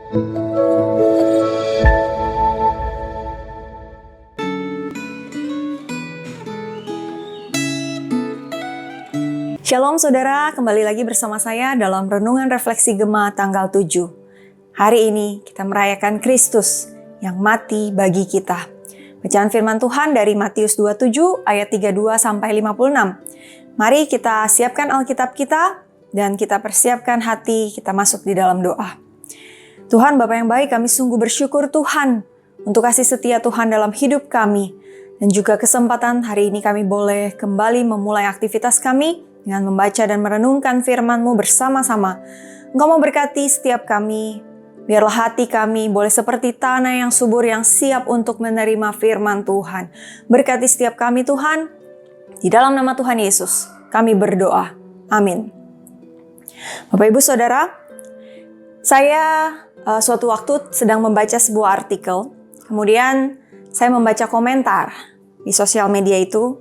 Shalom saudara, kembali lagi bersama saya dalam Renungan Refleksi Gema tanggal 7. Hari ini kita merayakan Kristus yang mati bagi kita. Bacaan firman Tuhan dari Matius 27 ayat 32 sampai 56. Mari kita siapkan Alkitab kita dan kita persiapkan hati kita masuk di dalam doa. Tuhan Bapa yang baik, kami sungguh bersyukur Tuhan untuk kasih setia Tuhan dalam hidup kami. Dan juga kesempatan hari ini kami boleh kembali memulai aktivitas kami dengan membaca dan merenungkan firman-Mu bersama-sama. Engkau mau berkati setiap kami. Biarlah hati kami boleh seperti tanah yang subur yang siap untuk menerima firman Tuhan. Berkati setiap kami Tuhan. Di dalam nama Tuhan Yesus kami berdoa. Amin. Bapak Ibu Saudara, saya suatu waktu sedang membaca sebuah artikel. Kemudian saya membaca komentar di sosial media itu.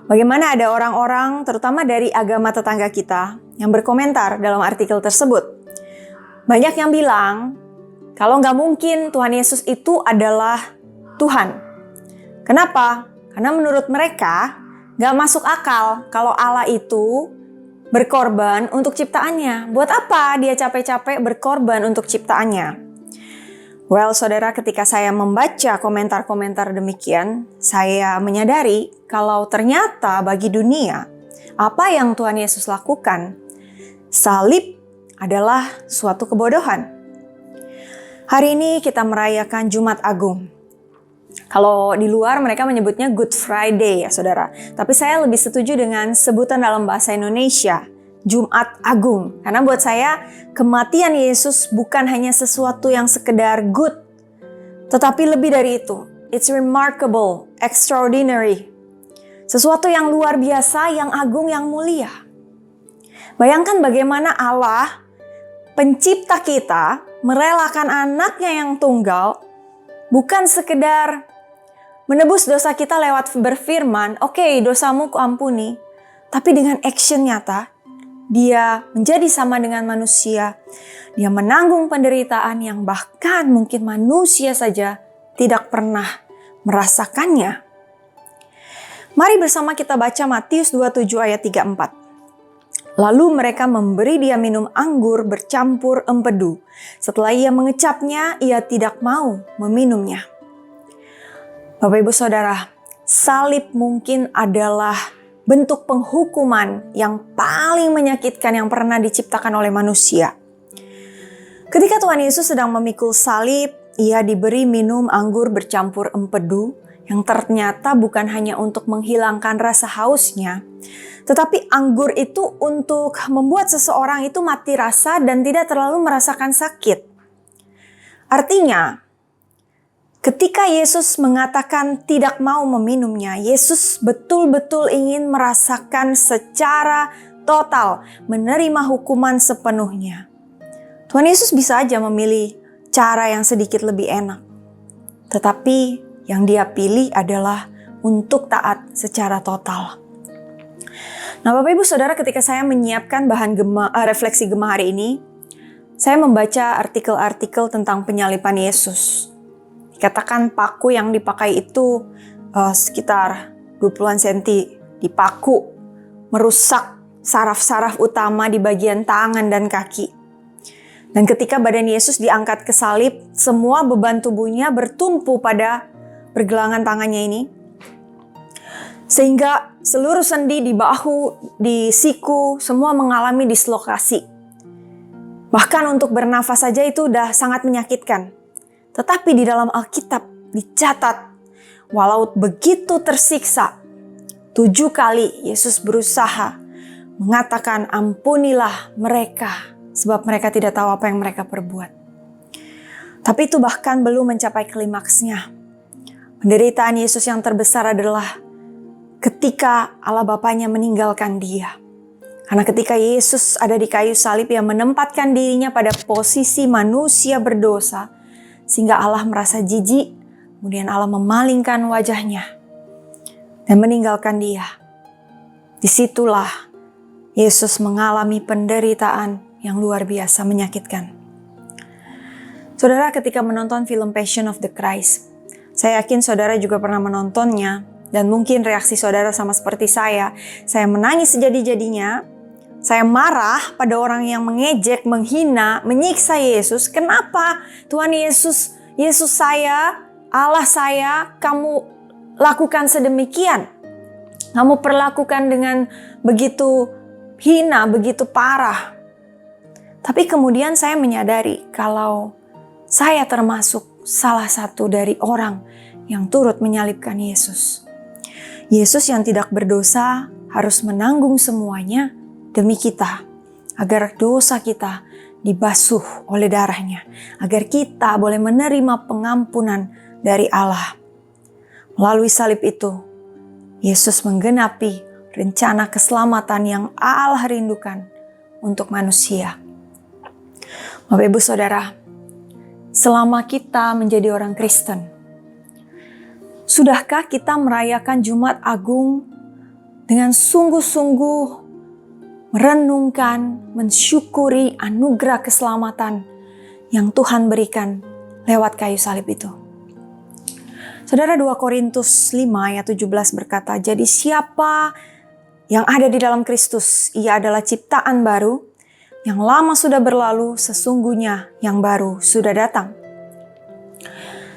Bagaimana ada orang-orang, terutama dari agama tetangga kita, yang berkomentar dalam artikel tersebut. Banyak yang bilang, kalau nggak mungkin Tuhan Yesus itu adalah Tuhan. Kenapa? Karena menurut mereka, nggak masuk akal kalau Allah itu berkorban untuk ciptaannya. Buat apa dia capek-capek berkorban untuk ciptaannya? Well, saudara, ketika saya membaca komentar-komentar demikian, saya menyadari kalau ternyata bagi dunia, apa yang Tuhan Yesus lakukan, salib adalah suatu kebodohan. Hari ini kita merayakan Jumat Agung. Kalau di luar mereka menyebutnya Good Friday ya saudara. Tapi saya lebih setuju dengan sebutan dalam bahasa Indonesia, Jumat Agung. Karena buat saya, kematian Yesus bukan hanya sesuatu yang sekedar good, tetapi lebih dari itu. It's remarkable, extraordinary. Sesuatu yang luar biasa, yang agung, yang mulia. Bayangkan bagaimana Allah, pencipta kita, merelakan anaknya yang tunggal, bukan sekedar menebus dosa kita lewat berfirman, oke, dosamu kuampuni, tapi dengan action nyata, dia menjadi sama dengan manusia. Dia menanggung penderitaan yang bahkan mungkin manusia saja tidak pernah merasakannya. Mari bersama kita baca Matius 27 ayat 34. Lalu mereka memberi dia minum anggur bercampur empedu. Setelah ia mengecapnya, ia tidak mau meminumnya. Bapak Ibu Saudara, salib mungkin adalah bentuk penghukuman yang paling menyakitkan yang pernah diciptakan oleh manusia. Ketika Tuhan Yesus sedang memikul salib, ia diberi minum anggur bercampur empedu yang ternyata bukan hanya untuk menghilangkan rasa hausnya, tetapi anggur itu untuk membuat seseorang itu mati rasa dan tidak terlalu merasakan sakit. Artinya, ketika Yesus mengatakan tidak mau meminumnya, Yesus betul-betul ingin merasakan secara total, menerima hukuman sepenuhnya. Tuhan Yesus bisa aja memilih cara yang sedikit lebih enak. Tetapi yang dia pilih adalah untuk taat secara total. Nah Bapak Ibu Saudara, ketika saya menyiapkan bahan refleksi Gema hari ini, saya membaca artikel-artikel tentang penyaliban Yesus. Katakan paku yang dipakai itu sekitar 20-an senti dipaku, merusak saraf-saraf utama di bagian tangan dan kaki. Dan ketika badan Yesus diangkat ke salib, semua beban tubuhnya bertumpu pada pergelangan tangannya ini. Sehingga seluruh sendi di bahu, di siku, semua mengalami dislokasi. Bahkan untuk bernafas saja itu udah sangat menyakitkan. Tetapi di dalam Alkitab dicatat, walau begitu tersiksa, 7 kali Yesus berusaha mengatakan ampunilah mereka, sebab mereka tidak tahu apa yang mereka perbuat. Tapi itu bahkan belum mencapai klimaksnya. Penderitaan Yesus yang terbesar adalah ketika Allah Bapanya meninggalkan dia. Karena ketika Yesus ada di kayu salib, yang menempatkan dirinya pada posisi manusia berdosa, sehingga Allah merasa jijik, kemudian Allah memalingkan wajahnya dan meninggalkan dia. Disitulah Yesus mengalami penderitaan yang luar biasa menyakitkan. Saudara, ketika menonton film Passion of the Christ, saya yakin saudara juga pernah menontonnya, dan mungkin reaksi saudara sama seperti saya. Saya menangis sejadi-jadinya, saya marah pada orang yang mengejek, menghina, menyiksa Yesus. Kenapa Tuhan Yesus, Yesus saya, Allah saya, kamu lakukan sedemikian? Kamu perlakukan dengan begitu hina, begitu parah. Tapi kemudian saya menyadari kalau saya termasuk salah satu dari orang yang turut menyalibkan Yesus. Yesus yang tidak berdosa harus menanggung semuanya demi kita, agar dosa kita dibasuh oleh darahnya, agar kita boleh menerima pengampunan dari Allah. Melalui salib itu, Yesus menggenapi rencana keselamatan yang Allah rindukan untuk manusia. Bapak Ibu Saudara, selama kita menjadi orang Kristen, sudahkah kita merayakan Jumat Agung dengan sungguh-sungguh merenungkan, mensyukuri anugerah keselamatan yang Tuhan berikan lewat kayu salib itu? Saudara, 2 Korintus 5 ayat 17 berkata, jadi siapa yang ada di dalam Kristus, ia adalah ciptaan baru, yang lama sudah berlalu, sesungguhnya yang baru sudah datang.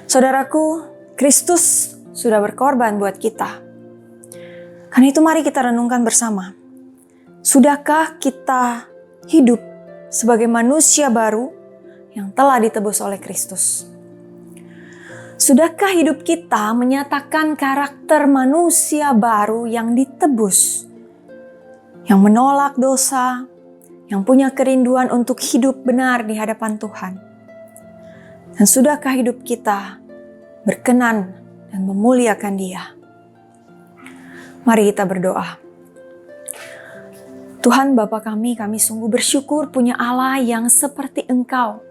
Saudaraku, Kristus sudah berkorban buat kita. Karena itu mari kita renungkan bersama. Sudahkah kita hidup sebagai manusia baru yang telah ditebus oleh Kristus? Sudahkah hidup kita menyatakan karakter manusia baru yang ditebus, yang menolak dosa, yang punya kerinduan untuk hidup benar di hadapan Tuhan? Dan sudahkah hidup kita berkenan dan memuliakan Dia? Mari kita berdoa. Tuhan Bapa kami sungguh bersyukur punya Allah yang seperti Engkau.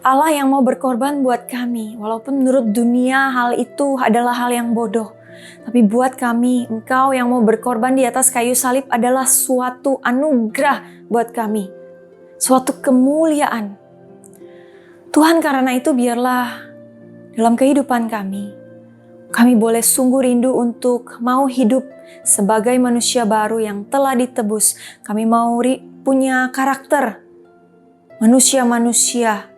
Allah yang mau berkorban buat kami, walaupun menurut dunia hal itu adalah hal yang bodoh. Tapi buat kami, Engkau yang mau berkorban di atas kayu salib adalah suatu anugerah buat kami. Suatu kemuliaan. Tuhan, karena itu biarlah dalam kehidupan kami boleh sungguh rindu untuk mau hidup sebagai manusia baru yang telah ditebus. Kami mau punya karakter manusia-manusia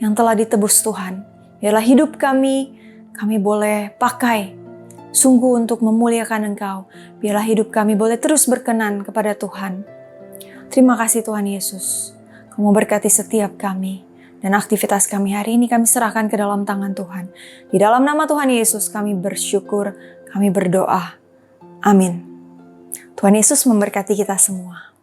yang telah ditebus Tuhan. Biarlah hidup kami boleh pakai sungguh untuk memuliakan Engkau. Biarlah hidup kami boleh terus berkenan kepada Tuhan. Terima kasih Tuhan Yesus. Kamu berkati setiap kami. Dan aktivitas kami hari ini kami serahkan ke dalam tangan Tuhan. Di dalam nama Tuhan Yesus kami bersyukur, kami berdoa. Amin. Tuhan Yesus memberkati kita semua.